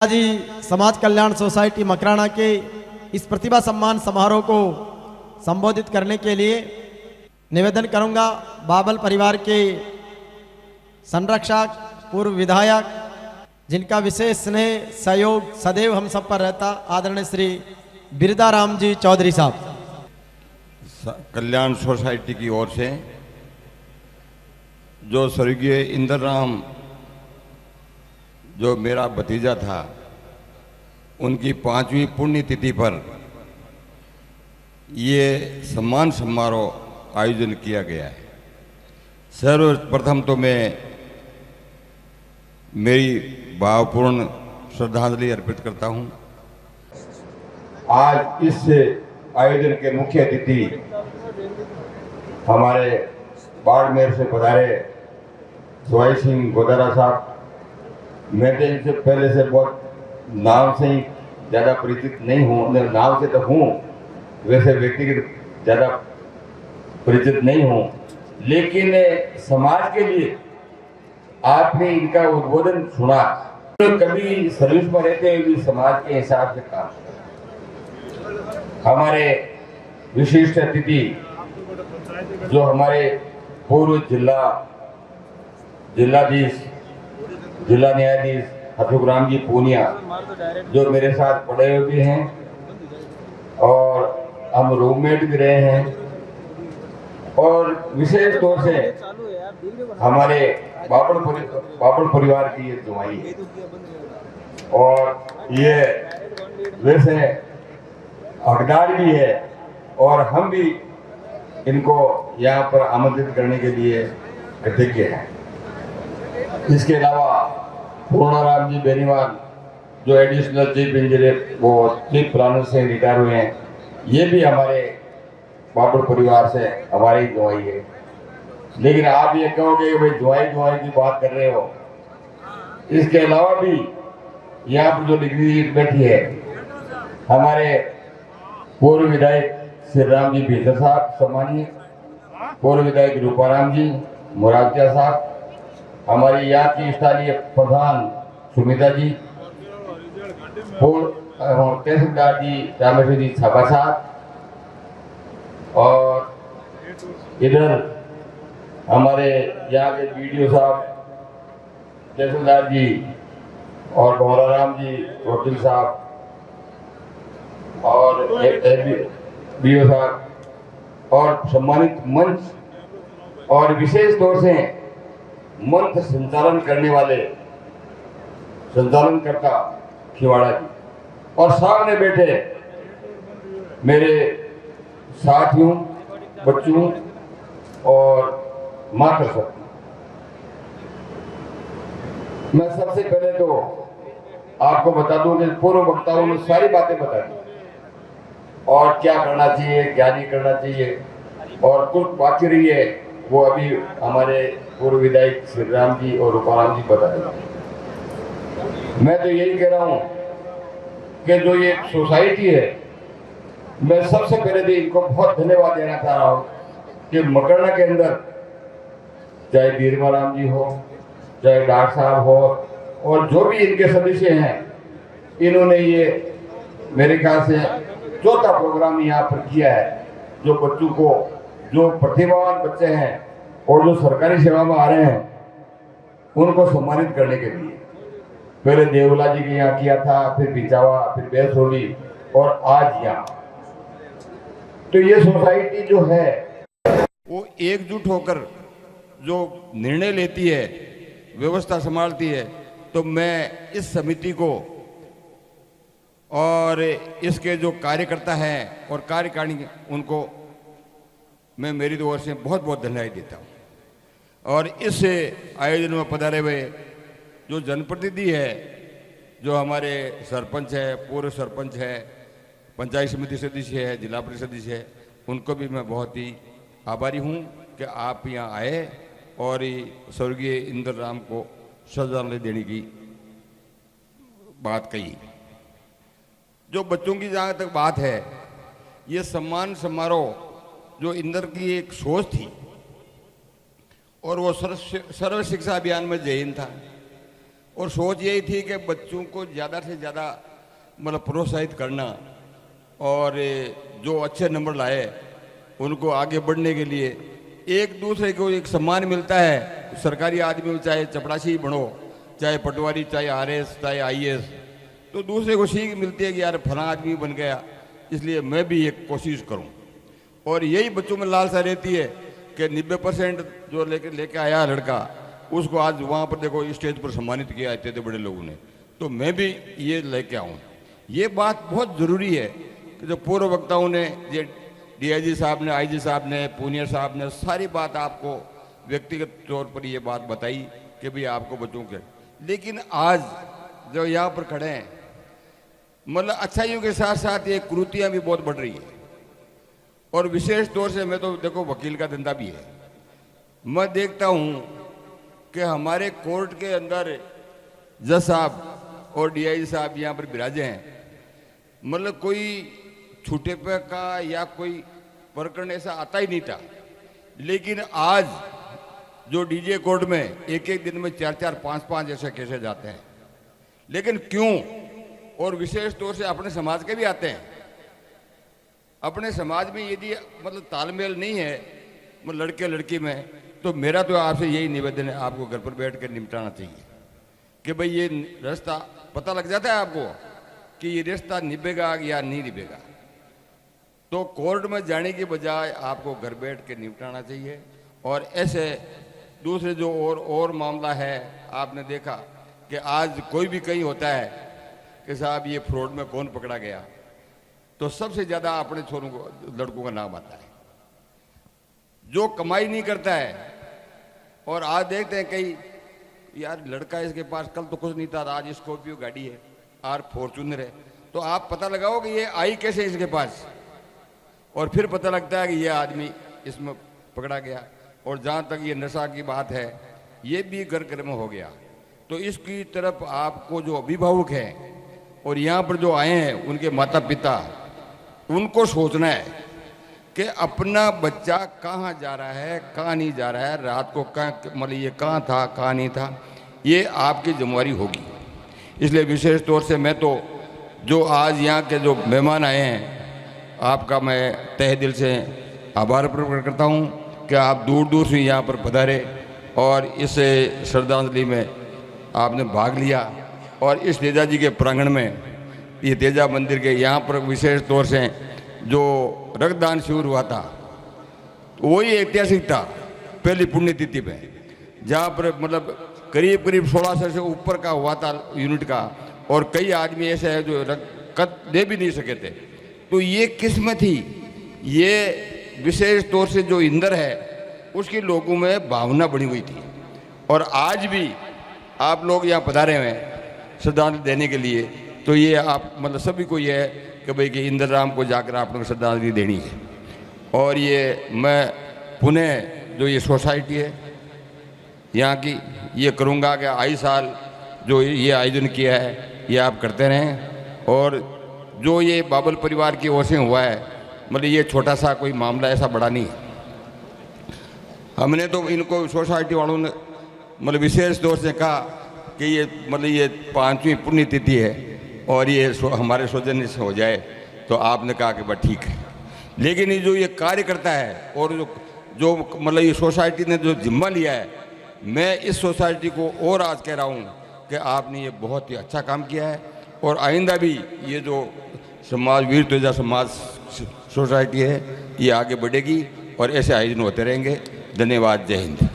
जी समाज कल्याण सोसाइटी मकराना के इस प्रतिभा सम्मान समारोह को संबोधित करने के लिए निवेदन करूंगा। बाबल परिवार के संरक्षक पूर्व विधायक जिनका विशेष स्नेह सहयोग सदैव हम सब पर रहता, आदरणीय श्री बिरदाराम जी चौधरी साहब। कल्याण सोसाइटी की ओर से जो स्वर्गीय इंद्रराम जो मेरा भतीजा था, उनकी 5वीं पुण्यतिथि पर ये सम्मान समारोह आयोजन किया गया है। सर्वप्रथम तो मैं मेरी भावपूर्ण श्रद्धांजलि अर्पित करता हूं। आज इस आयोजन के मुख्य अतिथि हमारे बाड़मेर से पधारे सुहाई सिंह गोदारा साहब। मैं तो इनसे पहले से बहुत नाम से ही ज़्यादा परिचित नहीं हूँ, नाम से तो हूँ, वैसे व्यक्तिगत ज़्यादा परिचित नहीं हूँ, लेकिन समाज के लिए आपने इनका उद्बोधन सुना तो कभी सर्विस में रहते हुए भी समाज के हिसाब से काम। हमारे विशिष्ट अतिथि जो हमारे पूर्व जिलाधीश जिला न्यायाधीश हथुराम जी पूनिया, जो मेरे साथ पढ़े हुए भी हैं और हम रूममेट भी रहे हैं, और विशेष तौर से हमारे बापड़ परिवार की ये जुमाई है, और ये वैसे हकदार भी है, और हम भी इनको यहाँ पर आमंत्रित करने के लिए कृतज्ञ हैं। इसके अलावा पूर्णाराम जी बेनीवाल जो एडिशनल चीफ इंजीनियर वो चीफ प्लानर से रिटायर हुए हैं, ये भी हमारे बापड़ परिवार से हमारी जुआई है। लेकिन आप ये कहोगे भाई जुआई की बात कर रहे हो, इसके अलावा भी यहाँ पर जो डिग्री बैठी है हमारे पूर्व विधायक श्री राम जी भीतर साहब सम्मानीय, पूर्व विधायक रूपाराम जी मुरादिया साहब, हमारी यहाँ की स्थानीय प्रधान सुमिता जी, तहसीलदार जी रामेश्वर जी छापा साहब, और इधर हमारे यहाँ के बीडीओ साहब तहसीलदार जी और गौराराम जी वकील साहब और बीओ साहब, और सम्मानित मंच और विशेष तौर से मंच संचालन करने वाले संचालनकर्ता खिवाड़ा जी, और सामने बैठे मेरे साथियों, बच्चों और माता सब। मैं सबसे पहले तो आपको बता दूं कि पूर्व वक्ताओं ने सारी बातें बता दी, और क्या करना चाहिए क्या नहीं करना चाहिए, और कुछ बाकी रही है वो अभी हमारे पूर्व विधायक श्री राम जी और रूपाराम जी बताएंगे। मैं तो यही कह रहा हूं कि जो ये सोसाइटी है, मैं सबसे पहले भी इनको बहुत धन्यवाद देना चाह रहा हूं कि मकराना के अंदर चाहे बीरमाराम जी हो, चाहे डॉक्टर साहब हो, और जो भी इनके सदस्य हैं, इन्होंने ये मेरे ख्याल से चौथा प्रोग्राम यहाँ पर किया है, जो बच्चों को, जो प्रतिभावान बच्चे हैं और जो सरकारी सेवा में आ रहे हैं, उनको सम्मानित करने के लिए। पहले देवला जी के यहाँ किया था, फिर पिचावा, फिर बेसोली, और आज यहाँ। तो ये सोसाइटी जो है वो एकजुट होकर जो निर्णय लेती है, व्यवस्था संभालती है, तो मैं इस समिति को और इसके जो कार्यकर्ता हैं और कार्यकारिणी, उनको मैं मेरी ओर से बहुत बहुत धन्यवाद देता हूँ। और इस आयोजन में पधारे हुए जो जनप्रतिनिधि है, जो हमारे सरपंच है, पूर्व सरपंच है, पंचायत समिति सदस्य है, जिला परिषद सदस्य है, उनको भी मैं बहुत ही आभारी हूँ कि आप यहाँ आए और स्वर्गीय इंद्रराम को श्रद्धांजलि देने की बात कही। जो बच्चों की जहाँ तक बात है, ये सम्मान समारोह जो इंदर की एक सोच थी, और वो सर्व शिक्षा अभियान में जैन था, और सोच यही थी कि बच्चों को ज़्यादा से ज़्यादा मतलब प्रोत्साहित करना और जो अच्छे नंबर लाए उनको आगे बढ़ने के लिए एक दूसरे को एक सम्मान मिलता है। सरकारी आदमी चाहे चपरासी बनो, चाहे पटवारी, चाहे आरएस, चाहे आईएएस, तो दूसरे को सीख मिलती है कि यार फला आदमी बन गया, इसलिए मैं भी एक कोशिश करूं। और यही बच्चों में लालसा रहती है कि 90% जो लेके आया लड़का, उसको आज वहाँ पर देखो स्टेज पर सम्मानित किया इतने थे बड़े लोगों ने, तो मैं भी ये लेके आऊँ। ये बात बहुत ज़रूरी है कि जो पूर्व वक्ताओं ने, ये डीआईजी साहब ने, आईजी साहब ने, पूनिया साहब ने सारी बात आपको व्यक्तिगत तौर पर ये बात बताई कि भाई आपको बच्चों के, लेकिन आज जो यहाँ पर खड़े हैं, मतलब अच्छाइयों के साथ साथ ये कुरीतियाँ भी बहुत बढ़ रही है। और विशेष तौर से मैं तो देखो वकील का धंधा भी है, मैं देखता हूँ कि हमारे कोर्ट के अंदर जज साहब और डीआईजी साहब यहाँ पर विराजे हैं, मतलब कोई छूटे पे का या कोई प्रकरण ऐसा आता ही नहीं था, लेकिन आज जो डीजे कोर्ट में एक एक दिन में 4-4, 5-5 ऐसे केसे जाते हैं। लेकिन क्यों? और विशेष तौर से अपने समाज के भी आते हैं। अपने समाज में यदि मतलब तालमेल नहीं है मतलब लड़के लड़की में, तो मेरा तो आपसे यही निवेदन है, आपको घर पर बैठ कर निपटाना चाहिए कि भाई ये रास्ता पता लग जाता है आपको कि ये रिश्ता निभेगा या नहीं निभेगा, तो कोर्ट में जाने की बजाय आपको घर बैठ के निपटाना चाहिए। और ऐसे दूसरे जो और मामला है, आपने देखा कि आज कोई भी कहीं होता है कि साहब ये फ्रॉड में कौन पकड़ा गया, तो सबसे ज़्यादा अपने छोरों को, लड़कों का नाम आता है जो कमाई नहीं करता है। और आज देखते हैं कई, यार लड़का इसके पास कल तो कुछ नहीं था, आज स्कॉर्पियो गाड़ी है और फॉर्चूनर है, तो आप पता लगाओ कि ये आई कैसे इसके पास, और फिर पता लगता है कि ये आदमी इसमें पकड़ा गया। और जहाँ तक ये नशा की बात है, ये भी घर घर में हो गया। तो इसकी तरफ आपको जो अभिभावक हैं और यहाँ पर जो आए हैं उनके माता पिता, उनको सोचना है कि अपना बच्चा कहाँ जा रहा है, कहाँ नहीं जा रहा है, रात को कहाँ, मतलब ये कहाँ था, कहाँ नहीं था, ये आपकी जिम्मेवारी होगी। इसलिए विशेष तौर से मैं तो जो आज यहाँ के जो मेहमान आए हैं, आपका मैं तहे दिल से आभार प्रकट करता हूँ कि आप दूर दूर से यहाँ पर पधारे और इस श्रद्धांजलि में आपने भाग लिया। और इस तेजा जी के प्रांगण में, ये तेजा मंदिर के यहाँ पर विशेष तौर से जो रक्तदान शिविर हुआ था, वही ऐतिहासिक था पहली पुण्यतिथि पे, जहाँ पर मतलब करीब 1600 से ऊपर का हुआ था यूनिट का, और कई आदमी ऐसे हैं जो रक्त दे भी नहीं सके थे। तो ये किस्मत थी, ये विशेष तौर से जो इंदर है उसकी लोगों में भावना बनी हुई थी। और आज भी आप लोग यहाँ पधारे हुए हैं श्रद्धांजलि देने के लिए, तो ये आप मतलब सभी को ये है कि भाई कि इंदर राम को जाकर आप लोग श्रद्धांजलि देनी है। और ये मैं पुनः जो ये सोसाइटी है यहाँ की, ये करूँगा कि आई साल जो ये आयोजन किया है ये आप करते रहें। और जो ये बाबल परिवार की ओर से हुआ है, मतलब ये छोटा सा कोई मामला ऐसा बड़ा नहीं है। हमने तो इनको सोसाइटी वालों ने मतलब विशेष तौर से कहा कि ये मतलब ये 5वीं पुण्यतिथि है और ये हमारे सौजन्य से हो जाए, तो आपने कहा कि बस ठीक है। लेकिन ये जो ये कार्य करता है और जो मतलब ये सोसाइटी ने जो जिम्मा लिया है, मैं इस सोसाइटी को और आज कह रहा हूँ कि आपने ये बहुत ही अच्छा काम किया है। और आइंदा भी ये जो समाज वीर तेजा समाज सोसाइटी है ये आगे बढ़ेगी और ऐसे आयोजन होते रहेंगे। धन्यवाद। जय हिंद।